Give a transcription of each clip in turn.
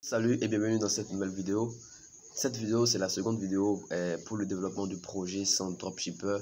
Salut et bienvenue dans cette nouvelle vidéo. Cette vidéo, c'est la seconde vidéo pour le développement du projet sans dropshipper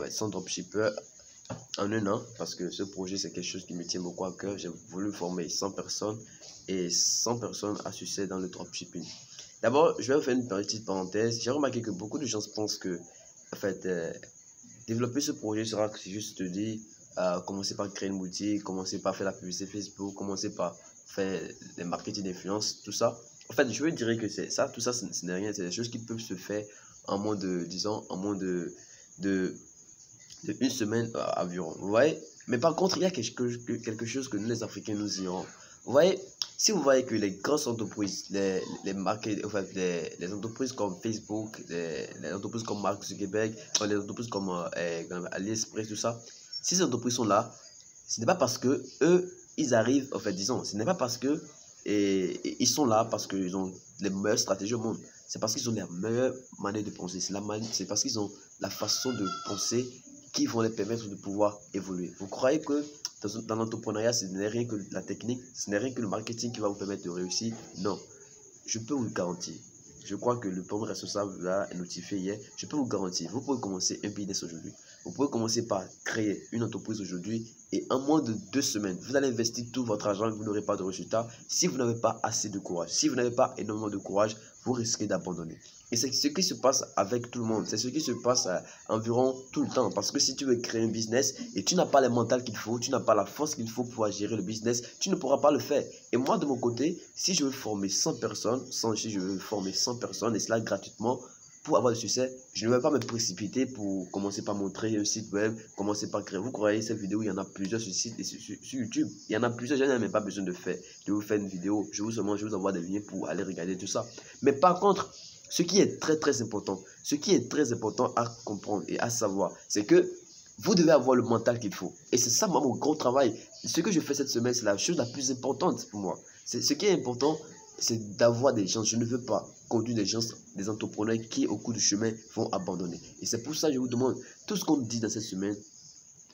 sans dropshipper en un an, parce que ce projet, c'est quelque chose qui me tient beaucoup à cœur. J'ai voulu former 100 personnes et 100 personnes à succès dans le dropshipping. D'abord, je vais vous faire une petite parenthèse. J'ai remarqué que beaucoup de gens pensent que développer ce projet sera juste te dire commencer par créer une boutique, commencer par faire la publicité Facebook, commencer par faire des marketing d'influence, tout ça. En fait, je veux dire que c'est ça, tout ça, ce n'est rien. C'est des choses qui peuvent se faire en moins de, disons, en moins de une semaine environ. Vous voyez? Mais par contre, il y a quelque chose que nous, les Africains, nous ignorons. Vous voyez? Si vous voyez que les grosses entreprises, les entreprises comme Facebook, les entreprises comme Mark Zuckerberg, les entreprises comme AliExpress, tout ça, si ces entreprises sont là, ce n'est pas parce que eux, ils arrivent, disons, ce n'est pas parce que ils sont là parce qu'ils ont les meilleures stratégies au monde. C'est parce qu'ils ont la meilleure manière de penser. C'est parce qu'ils ont la façon de penser qui vont les permettre de pouvoir évoluer. Vous croyez que dans l'entrepreneuriat, ce n'est rien que la technique, ce n'est rien que le marketing qui va vous permettre de réussir? Non, je peux vous le garantir. Je crois que le premier responsable là est notifié hier. Je peux vous garantir, vous pouvez commencer un business aujourd'hui. Vous pouvez commencer par créer une entreprise aujourd'hui et en moins de 2 semaines, vous allez investir tout votre argent et vous n'aurez pas de résultat. Si vous n'avez pas assez de courage, si vous n'avez pas énormément de courage, vous risquez d'abandonner. Et c'est ce qui se passe avec tout le monde. C'est ce qui se passe environ tout le temps. Parce que si tu veux créer un business et tu n'as pas le mental qu'il faut, tu n'as pas la force qu'il faut pour gérer le business, tu ne pourras pas le faire. Et moi, de mon côté, si je veux former 100 personnes, et cela gratuitement, pour avoir du succès, je ne vais pas me précipiter pour commencer par montrer un site web, commencer par créer. Vous croyez cette vidéo, il y en a plusieurs sur site et sur YouTube. Il y en a plusieurs, je n'ai même pas besoin de vous faire une vidéo. Je vous envoie des liens pour aller regarder tout ça. Mais par contre, ce qui est très important, à comprendre et à savoir, c'est que vous devez avoir le mental qu'il faut. Et c'est ça, moi, mon gros travail. Ce que je fais cette semaine, c'est la chose la plus importante pour moi. Ce qui est important, c'est d'avoir des gens. Je ne veux pas conduire des gens, des entrepreneurs qui, au cours du chemin, vont abandonner. Et c'est pour ça que je vous demande, tout ce qu'on dit dans cette semaine,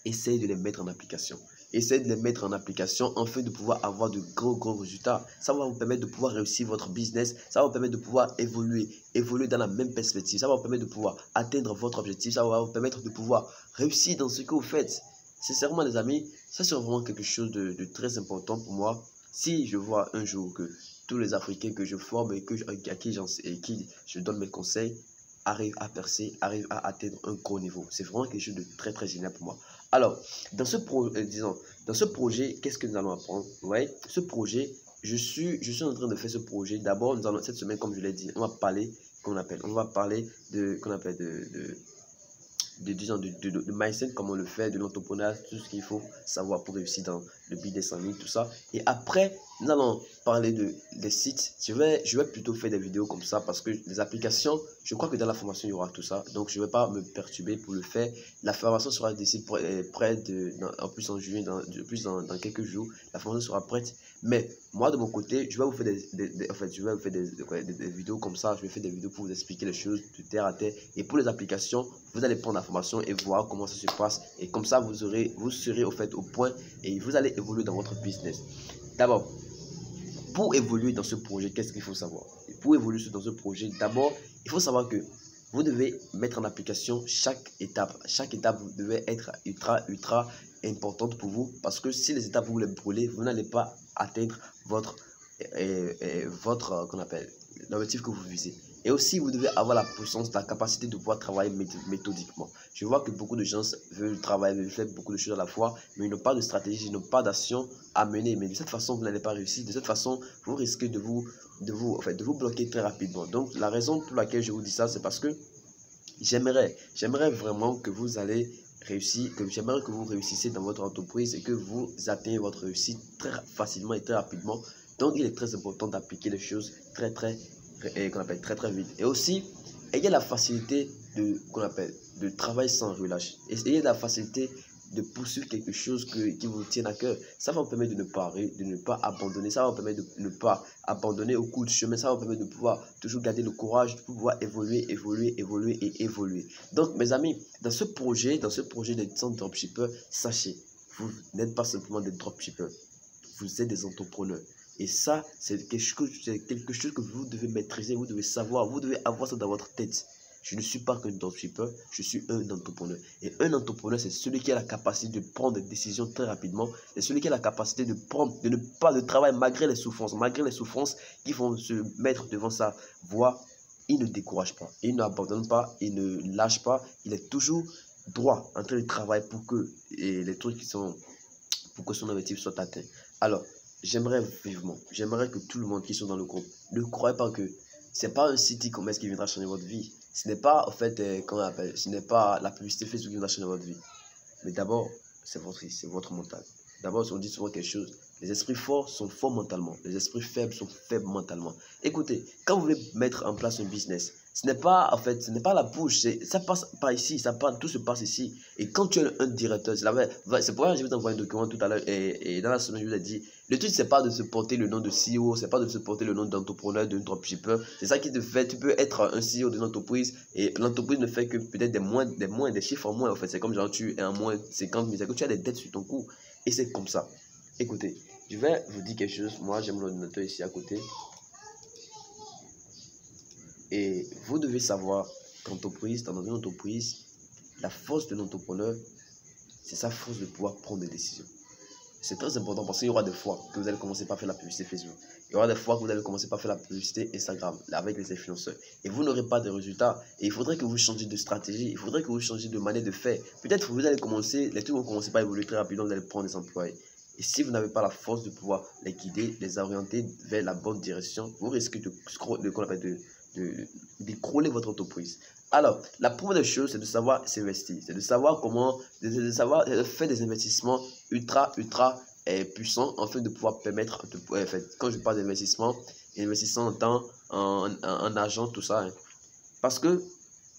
essayez de les mettre en application. Essayez de les mettre en application afin de pouvoir avoir de gros résultats. Ça va vous permettre de pouvoir réussir votre business. Ça va vous permettre de pouvoir évoluer dans la même perspective. Ça va vous permettre de pouvoir atteindre votre objectif. Ça va vous permettre de pouvoir réussir dans ce que vous faites. Sincèrement, les amis, ça c'est vraiment quelque chose de très important pour moi. Si je vois un jour que tous les Africains que je forme et à qui je donne mes conseils arrivent à percer, arrivent à atteindre un gros niveau. C'est vraiment quelque chose de très génial pour moi. Alors, dans ce projet, qu'est-ce que nous allons apprendre? Vous voyez, ce projet, je suis en train de faire ce projet. D'abord, cette semaine, comme je l'ai dit, on va parler de mindset, comment on le fait, de l'entrepreneuriat, tout ce qu'il faut savoir pour réussir dans le business en ligne, tout ça. Et après, nous allons parler des sites. Je vais plutôt faire des vidéos comme ça parce que les applications, je crois que dans la formation, il y aura tout ça. Donc, je ne vais pas me perturber pour le faire. La formation sera d'ici prête, en plus en juillet, dans quelques jours. La formation sera prête. Mais moi, de mon côté, je vais vous faire des vidéos comme ça. Je vais faire des vidéos pour vous expliquer les choses de terre à terre. Et pour les applications, vous allez prendre la formation et voir comment ça se passe. Et comme ça, vous serez au point et vous allez évoluer dans votre business. D'abord, pour évoluer dans ce projet, qu'est-ce qu'il faut savoir? Pour évoluer dans ce projet, d'abord, il faut savoir que vous devez mettre en application chaque étape. Chaque étape devait être ultra importante pour vous parce que si les étapes vous les brûlez, vous n'allez pas atteindre l'objectif que vous visez. Et aussi, vous devez avoir la puissance, la capacité de pouvoir travailler méthodiquement. Je vois que beaucoup de gens veulent travailler, veulent faire beaucoup de choses à la fois, mais ils n'ont pas de stratégie, ils n'ont pas d'action à mener. Mais de cette façon, vous n'allez pas réussir. De cette façon, vous risquez de vous bloquer très rapidement. Donc, la raison pour laquelle je vous dis ça, c'est parce que j'aimerais vraiment que vous allez réussir, j'aimerais que vous réussissiez dans votre entreprise et que vous atteignez votre réussite très facilement et très rapidement. Donc, il est très important d'appliquer les choses très vite. Et aussi, ayez la facilité de travailler sans relâche. Ayez la facilité de poursuivre quelque chose qui vous tient à cœur. Ça va vous permettre de ne pas abandonner. Ça va vous permettre de ne pas abandonner au cours du chemin. Ça va vous permettre de pouvoir toujours garder le courage, de pouvoir évoluer. Donc, mes amis, dans ce projet des 100 dropshippers, sachez, vous n'êtes pas simplement des dropshippers. Vous êtes des entrepreneurs. Et ça, c'est quelque chose que vous devez maîtriser, vous devez savoir, vous devez avoir ça dans votre tête. Je ne suis pas qu'un dropshipper, je suis un entrepreneur. Et un entrepreneur, c'est celui qui a la capacité de prendre des décisions très rapidement. C'est celui qui a la capacité de ne pas de travailler malgré les souffrances qui vont se mettre devant sa voie. Il ne décourage pas, il n'abandonne pas, il ne lâche pas. Il est toujours droit en train de travailler pour que les trucs pour que son objectif soit atteint. Alors, j'aimerais que tout le monde qui sont dans le groupe ne croyez pas que c'est pas un site e-commerce qui viendra changer votre vie. Ce n'est pas, en fait, ce n'est pas la publicité Facebook qui viendra changer votre vie. Mais d'abord, c'est votre mental. D'abord, on dit souvent quelque chose. Les esprits forts sont forts mentalement. Les esprits faibles sont faibles mentalement. Écoutez, quand vous voulez mettre en place un business, ce n'est pas, en fait, ce n'est pas la bouche. Ça passe par ici. Tout se passe ici. Et quand tu es un directeur, c'est pourquoi je vais t'envoyer un document tout à l'heure. Et dans la semaine, je vous ai dit, le truc, c'est pas de se porter le nom de CEO, c'est pas de se porter le nom d'entrepreneur, de dropshipper. C'est ça qui te fait, tu peux être un CEO d'une entreprise et l'entreprise ne fait que peut-être des chiffres en moins. En fait, c'est comme genre tu es en moins 50 000, c'est que tu as des dettes sur ton cou. Et c'est comme ça. Écoutez, je vais vous dire quelque chose. Moi, j'ai mon ordinateur ici à côté. Et vous devez savoir dans une entreprise, la force de l'entrepreneur, c'est sa force de pouvoir prendre des décisions. C'est très important parce qu'il y aura des fois que vous allez commencer par faire la publicité Facebook. Il y aura des fois que vous allez commencer par faire la publicité Instagram avec les influenceurs. Et vous n'aurez pas de résultats. Et il faudrait que vous changiez de stratégie. Il faudrait que vous changiez de manière de faire. Peut-être que vous allez commencer, les trucs vont commencer par évoluer très rapidement, vous allez prendre des employés. Et si vous n'avez pas la force de pouvoir les guider, les orienter vers la bonne direction, vous risquez d'écrouler votre entreprise. Alors, la première des choses, c'est de savoir s'investir. C'est de savoir faire des investissements ultra puissants afin de pouvoir permettre, quand je parle d'investissement, investissant en temps, en argent, tout ça. Parce que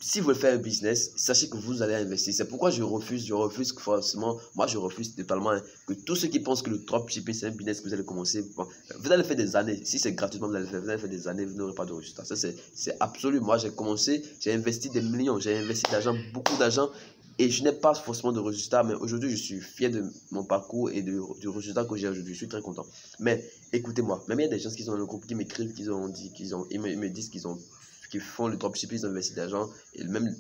si vous voulez faire un business, sachez que vous allez investir. C'est pourquoi je refuse forcément, moi je refuse totalement que tous ceux qui pensent que le dropshipping c'est un business que vous allez commencer, vous allez faire des années. Si c'est gratuitement, vous allez faire des années, vous n'aurez pas de résultats. Ça c'est absolu. Moi j'ai commencé, j'ai investi des millions, j'ai investi d'argent, beaucoup d'argent et je n'ai pas forcément de résultats. Mais aujourd'hui je suis fier de mon parcours et du résultat que j'ai aujourd'hui. Je suis très content. Mais écoutez-moi, même il y a des gens qui sont dans le groupe qui m'écrivent, ils me disent qu'ils font le dropshipping, ils ont investi d'argent et même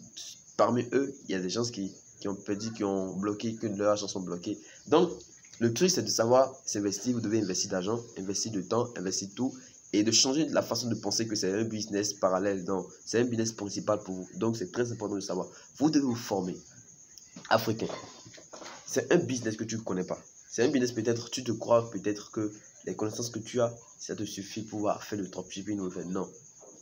parmi eux il y a des gens qui ont perdu, qui ont bloqué, que leurs argent sont bloqués. Donc le truc c'est de savoir s'investir. Vous devez investir d'argent, investir de temps, investir tout et de changer de la façon de penser que c'est un business parallèle. Non, c'est un business principal pour vous. Donc c'est très important de savoir. Vous devez vous former. Africain, c'est un business que tu ne connais pas. C'est un business, peut-être tu te crois peut-être que les connaissances que tu as, ça te suffit pour pouvoir faire le dropshipping ou faire. Non.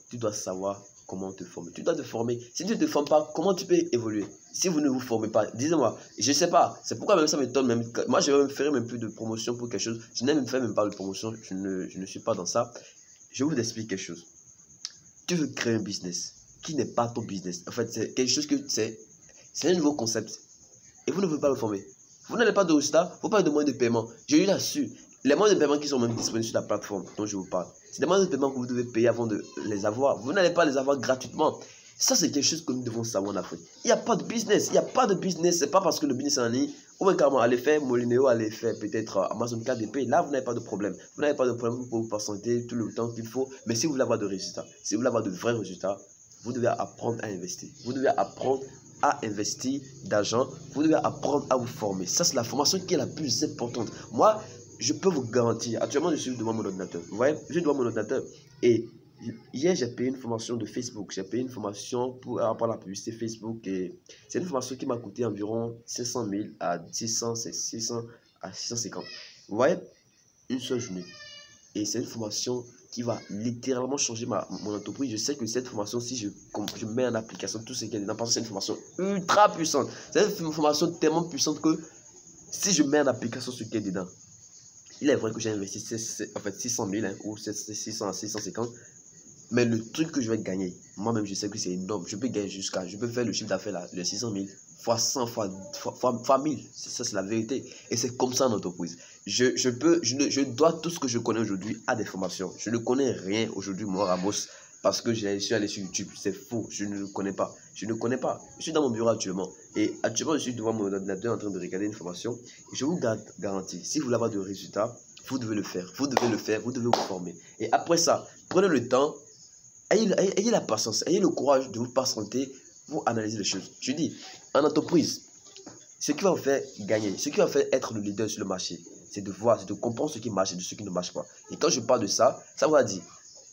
Tu dois savoir comment te former. Tu dois te former. Si tu ne te formes pas, comment tu peux évoluer? Si vous ne vous formez pas, disez-moi, je ne sais pas. C'est pourquoi même ça m'étonne. Moi, je vais même faire même plus de promotion pour quelque chose. Je n'ai même fait même pas de promotion. Je ne suis pas dans ça. Je vous explique quelque chose. Tu veux créer un business qui n'est pas ton business. En fait, c'est quelque chose que c'est un nouveau concept. Et vous ne voulez pas le former. Vous n'avez pas de résultat, vous parlez de moyens de paiement. J'ai eu là-dessus. Les moyens de paiement qui sont même disponibles sur la plateforme dont je vous parle, c'est des moyens de paiement que vous devez payer avant de les avoir. Vous n'allez pas les avoir gratuitement. Ça, c'est quelque chose que nous devons savoir en Afrique. Il n'y a pas de business. Il n'y a pas de business. Ce n'est pas parce que le business est en ligne. Ou bien carrément, allez faire Molineo, allez faire peut-être Amazon KDP. Là, vous n'avez pas de problème. Vous n'avez pas de problème, vous pouvez vous patienter tout le temps qu'il faut. Mais si vous voulez avoir de résultats, si vous voulez avoir de vrais résultats, vous devez apprendre à investir. Vous devez apprendre à investir d'argent. Vous devez apprendre à vous former. Ça, c'est la formation qui est la plus importante. Moi, je peux vous garantir, actuellement je suis devant mon ordinateur, vous voyez, je suis devant mon ordinateur et hier j'ai payé une formation de Facebook, j'ai payé une formation pour rapport à la publicité Facebook et c'est une formation qui m'a coûté environ 500 000 à 600 à 650, vous voyez, une seule journée et c'est une formation qui va littéralement changer mon entreprise. Je sais que cette formation, si je mets en application tout ce qu'il y a dedans, parce que c'est une formation ultra puissante, c'est une formation tellement puissante que si je mets en application ce qu'il y a dedans, il est vrai que j'ai investi en fait 600 000 ou 600 à 650. Mais le truc que je vais gagner, moi-même, je sais que c'est énorme. Je peux gagner je peux faire le chiffre d'affaires là, de 600 000 fois 100 fois 1000. Ça, c'est la vérité. Et c'est comme ça en entreprise. Je dois tout ce que je connais aujourd'hui à des formations. Je ne connais rien aujourd'hui, moi, Ramos, parce que je suis allé sur YouTube. C'est faux. Je ne le connais pas. Je ne connais pas. Je suis dans mon bureau actuellement. Et actuellement, je suis devant mon ordinateur en train de regarder une formation. Et je vous garantis, si vous voulez avoir de résultats, vous devez le faire. Vous devez le faire, vous devez vous former. Et après ça, prenez le temps, ayez la patience, ayez le courage de vous patienter pour analyser les choses. Je dis, en entreprise, ce qui va vous faire gagner, ce qui va vous faire être le leader sur le marché, c'est de voir, c'est de comprendre ce qui marche et de ce qui ne marche pas. Et quand je parle de ça, ça vous dire,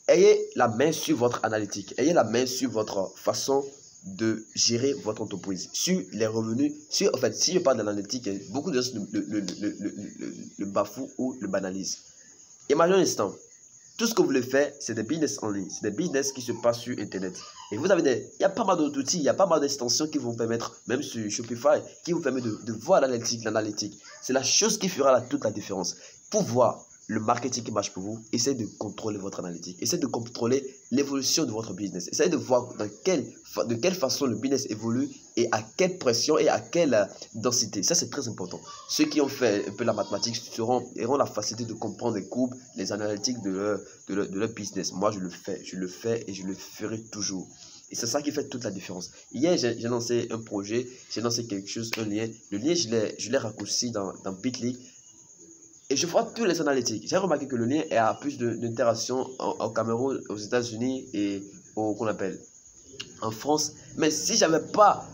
ayez la main sur votre analytique, ayez la main sur votre façon de gérer votre entreprise, sur les revenus, en fait, si je parle de l'analytique, beaucoup de gens le bafouent ou le banalisent. Imaginez un instant, tout ce que vous voulez faire, c'est des business en ligne, c'est des business qui se passent sur Internet. Et vous avez il y a pas mal d'outils, il y a pas mal d'extensions qui vont vous permettre, même sur Shopify, qui vous permet de voir l'analytique. C'est la chose qui fera toute la différence. Pour voir le marketing qui marche pour vous, essayez de contrôler votre analytique. Essayez de contrôler l'évolution de votre business. Essayez de voir de quelle façon le business évolue et à quelle pression et à quelle densité. Ça, c'est très important. Ceux qui ont fait un peu la mathématique auront la facilité de comprendre les courbes, les analytiques de leur business. Moi, je le fais et je le ferai toujours. Et c'est ça qui fait toute la différence. Hier, j'ai lancé un projet, j'ai lancé quelque chose, un lien. Le lien, je l'ai raccourci dans Bitly. Et je vois tous les analytiques. J'ai remarqué que le lien a plus d'interactions au Cameroun, aux États-Unis et qu'on appelle en France. Mais si je n'avais pas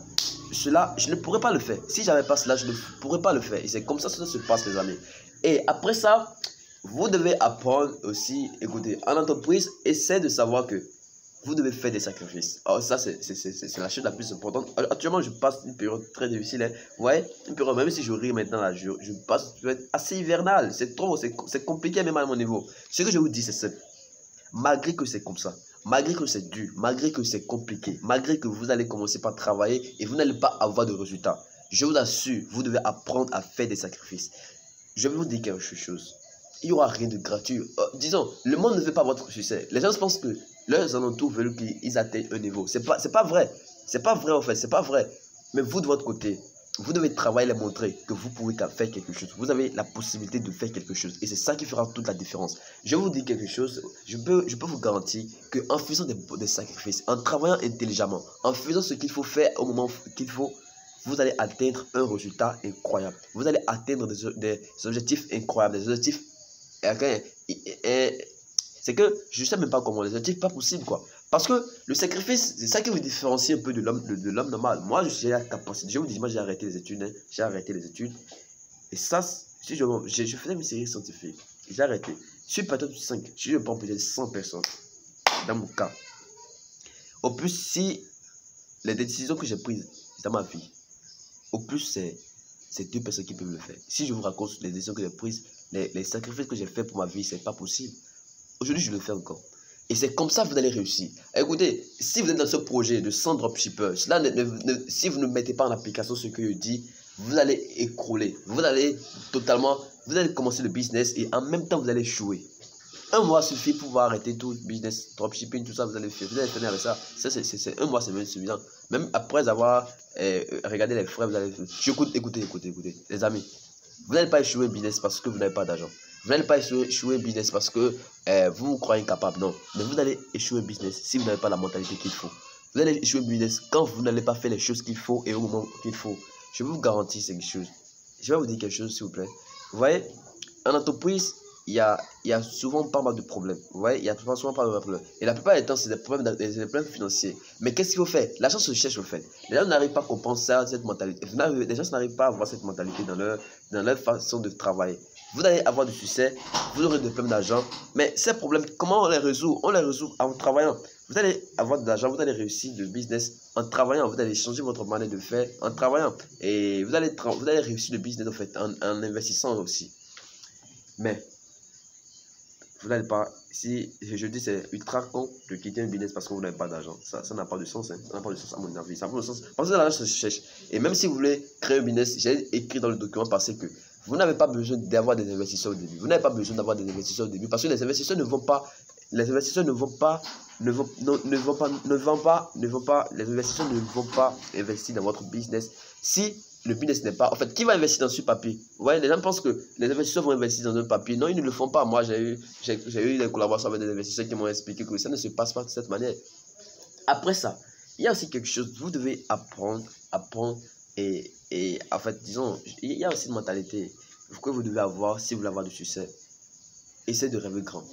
cela, je ne pourrais pas le faire. Si je n'avais pas cela, je ne pourrais pas le faire. Et c'est comme ça que ça se passe, les amis. Et après ça, vous devez apprendre aussi, écoutez, en entreprise, essayez de savoir que vous devez faire des sacrifices. Alors ça, c'est la chose la plus importante. Actuellement, je passe une période très difficile. Hein. Vous voyez, une période, même si je ris maintenant, là, je passe une période assez hivernale. C'est trop, c'est compliqué même à mon niveau. Ce que je vous dis, c'est ça. Malgré que c'est comme ça, malgré que c'est dur, malgré que c'est compliqué, malgré que vous allez commencer par travailler et vous n'allez pas avoir de résultats, je vous assure, vous devez apprendre à faire des sacrifices. Je vais vous dire quelque chose. Il n'y aura rien de gratuit. Disons, le monde ne veut pas votre succès. Les gens pensent que leurs alentours veulent qu'ils atteignent un niveau. C'est pas vrai. C'est pas vrai en fait. C'est pas vrai. Mais vous de votre côté, vous devez travailler et montrer que vous pouvez faire quelque chose. Vous avez la possibilité de faire quelque chose. Et c'est ça qui fera toute la différence. Je vais vous dire quelque chose. Je peux vous garantir qu'en faisant des sacrifices, en travaillant intelligemment, en faisant ce qu'il faut faire au moment qu'il faut, vous allez atteindre un résultat incroyable. Vous allez atteindre des objectifs incroyables, des objectifs. C'est que je ne sais même pas comment, les objectifs pas possible quoi. Parce que le sacrifice, c'est ça qui vous différencie un peu de l'homme normal. Moi, j'ai la capacité. Je vous dis, moi, j'ai arrêté les études. Hein. J'ai arrêté les études. Et ça, si je faisais une série scientifique. J'ai arrêté. Sur peut-être 5, si je prends peut-être 100 personnes, dans mon cas. Au plus, si les décisions que j'ai prises dans ma vie, au plus, c'est 2 personnes qui peuvent le faire. Si je vous raconte les décisions que j'ai prises, les sacrifices que j'ai fait pour ma vie, c'est pas possible. Aujourd'hui, je le fais encore. Et c'est comme ça que vous allez réussir. Écoutez, si vous êtes dans ce projet de 100 dropshippers, si vous ne mettez pas en application ce que je dis, vous allez écrouler. Vous allez commencer le business et en même temps, vous allez échouer. Un mois suffit pour pouvoir arrêter tout business, dropshipping, tout ça, vous allez finir avec ça. C'est un mois, c'est même suffisant. Même après avoir regardé les frais, vous allez... Écoutez, les amis. Vous n'allez pas échouer un business parce que vous n'avez pas d'argent. Vous n'allez pas échouer un business parce que vous vous croyez incapable. Non. Mais vous allez échouer un business si vous n'avez pas la mentalité qu'il faut. Vous allez échouer un business quand vous n'allez pas faire les choses qu'il faut et au moment qu'il faut. Je vous garantis quelque chose. Je vais vous dire quelque chose, s'il vous plaît. Vous voyez, en entreprise, il y a souvent pas mal de problèmes. Vous voyez, il y a souvent pas mal de problèmes. Et la plupart du temps, c'est des problèmes financiers. Mais qu'est-ce qu'il faut faire? L'argent se cherche au fait. Les gens n'arrivent pas à comprendre cette mentalité. Les gens n'arrivent pas à avoir cette mentalité dans leur façon de travailler. Vous allez avoir du succès, vous aurez des problèmes d'argent. Mais ces problèmes, comment on les résout? On les résout en travaillant. Vous allez avoir de l'argent, vous allez réussir le business en travaillant. Vous allez changer votre manière de faire en travaillant. Et vous allez réussir le business en fait, en investissant aussi. Mais vous n'allez pas, si je dis c'est ultra con de quitter un business parce que vous n'avez pas d'argent. Ça n'a pas de sens, hein. Ça n'a pas de sens à mon avis. Ça n'a pas de sens parce que l'argent se cherche. Et même si vous voulez créer un business, j'ai écrit dans le document passé que vous n'avez pas besoin d'avoir des investisseurs au début. Vous n'avez pas besoin d'avoir des investisseurs au début parce que les investisseurs ne vont pas investir dans votre business si le business n'est pas... En fait, qui va investir dans ce papier? Vous voyez, les gens pensent que les investisseurs vont investir dans un papier. Non, ils ne le font pas. Moi, j'ai eu des collaborations avec des investisseurs qui m'ont expliqué que ça ne se passe pas de cette manière. Après ça, il y a aussi quelque chose, vous devez apprendre et en fait, disons, il y a aussi une mentalité que vous devez avoir si vous voulez avoir du succès. essaie de rêver grand.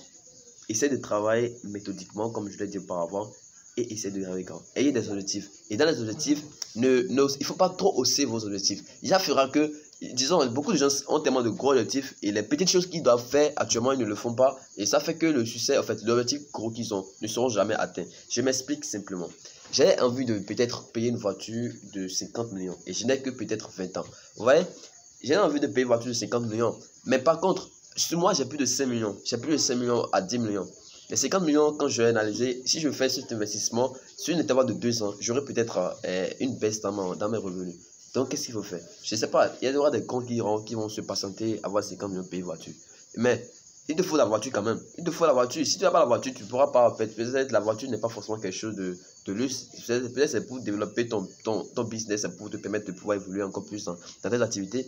Essaie de travailler méthodiquement, comme je l'ai dit auparavant, et essaie de rêver grand. Ayez des objectifs. Et dans les objectifs, il ne faut pas trop hausser vos objectifs. Ça fera que, disons, beaucoup de gens ont tellement de gros objectifs et les petites choses qu'ils doivent faire actuellement, ils ne le font pas. Et ça fait que le succès, en fait, l'objectif gros qu'ils ont ne seront jamais atteints. Je m'explique simplement. J'ai envie de peut-être payer une voiture de 50 millions et je n'ai que peut-être 20 ans. Vous voyez, j'ai envie de payer une voiture de 50 millions. Mais par contre, sur moi, j'ai plus de 5 millions. J'ai plus de 5 millions à 10 millions. Les 50 millions, quand je vais analyser, si je fais cet investissement, sur une intervalle de 2 ans, j'aurai peut-être une baisse dans mes revenus. Donc, qu'est-ce qu'il faut faire? Je ne sais pas. Il y aura des comptes qui vont se patienter, avoir 50 millions payés voiture. Mais il te faut la voiture quand même. Il te faut la voiture. Si tu n'as pas la voiture, tu ne pourras pas. Peut-être la voiture n'est pas forcément quelque chose de luxe. Peut-être c'est pour développer ton business, c'est pour te permettre de pouvoir évoluer encore plus dans tes activités.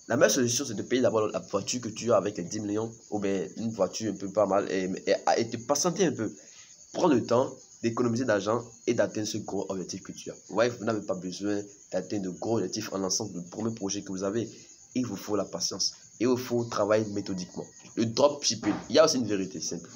La meilleure solution, c'est de payer d'abord la voiture que tu as avec les 10 millions ou bien une voiture un peu pas mal et te patienter un peu. Prends le temps d'économiser d'argent et d'atteindre ce gros objectif que tu as. Vous voyez, vous n'avez pas besoin d'atteindre de gros objectifs en ensemble du premier projet que vous avez. Il vous faut la patience et il vous faut travailler méthodiquement. Le dropshipping, il y a aussi une vérité simple.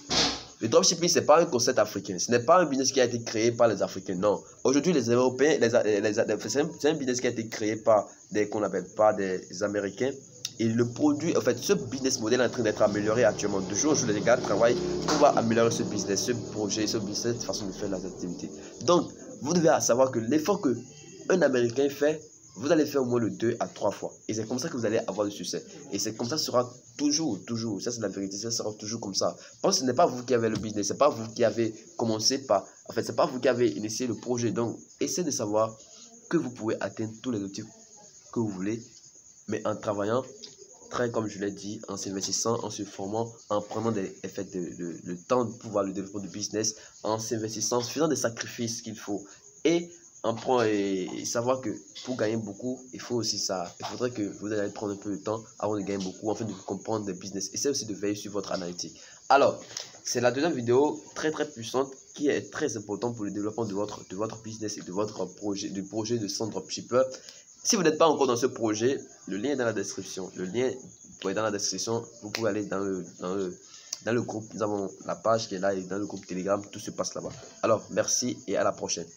Le dropshipping, ce n'est pas un concept africain. Ce n'est pas un business qui a été créé par les Africains. Non. Aujourd'hui, les Européens, c'est un business qui a été créé par qu'on n'appelle pas des Américains. Et le produit, en fait, ce business model est en train d'être amélioré actuellement. De jour en jour, les gars travaillent pour pouvoir améliorer ce business, ce projet, ce business, cette façon de faire les activités. Donc, vous devez savoir que l'effort qu'un Américain fait, vous allez faire au moins le 2 à 3 fois. Et c'est comme ça que vous allez avoir du succès. Et c'est comme ça que ce sera toujours. Ça, c'est la vérité. Ça sera toujours comme ça. Parce que ce n'est pas vous qui avez le business. Ce n'est pas vous qui avez commencé par... En fait, ce n'est pas vous qui avez initié le projet. Donc, essayez de savoir que vous pouvez atteindre tous les objectifs que vous voulez. Mais en travaillant, très comme je l'ai dit, en s'investissant, en se formant, en prenant le temps de pouvoir le développement du business, en s'investissant, en faisant des sacrifices qu'il faut. Et et savoir que pour gagner beaucoup, il faut aussi ça. Il faudrait que vous allez prendre un peu de temps avant de gagner beaucoup, afin de comprendre le business. Essayez aussi de veiller sur votre analytique. Alors, c'est la deuxième vidéo très puissante qui est très importante pour le développement de votre business et de votre projet, du projet de son dropshipper. Si vous n'êtes pas encore dans ce projet, le lien est dans la description. Le lien est dans la description. Vous pouvez aller dans le groupe. Nous avons la page qui est là et dans le groupe Telegram. Tout se passe là-bas. Alors, merci et à la prochaine.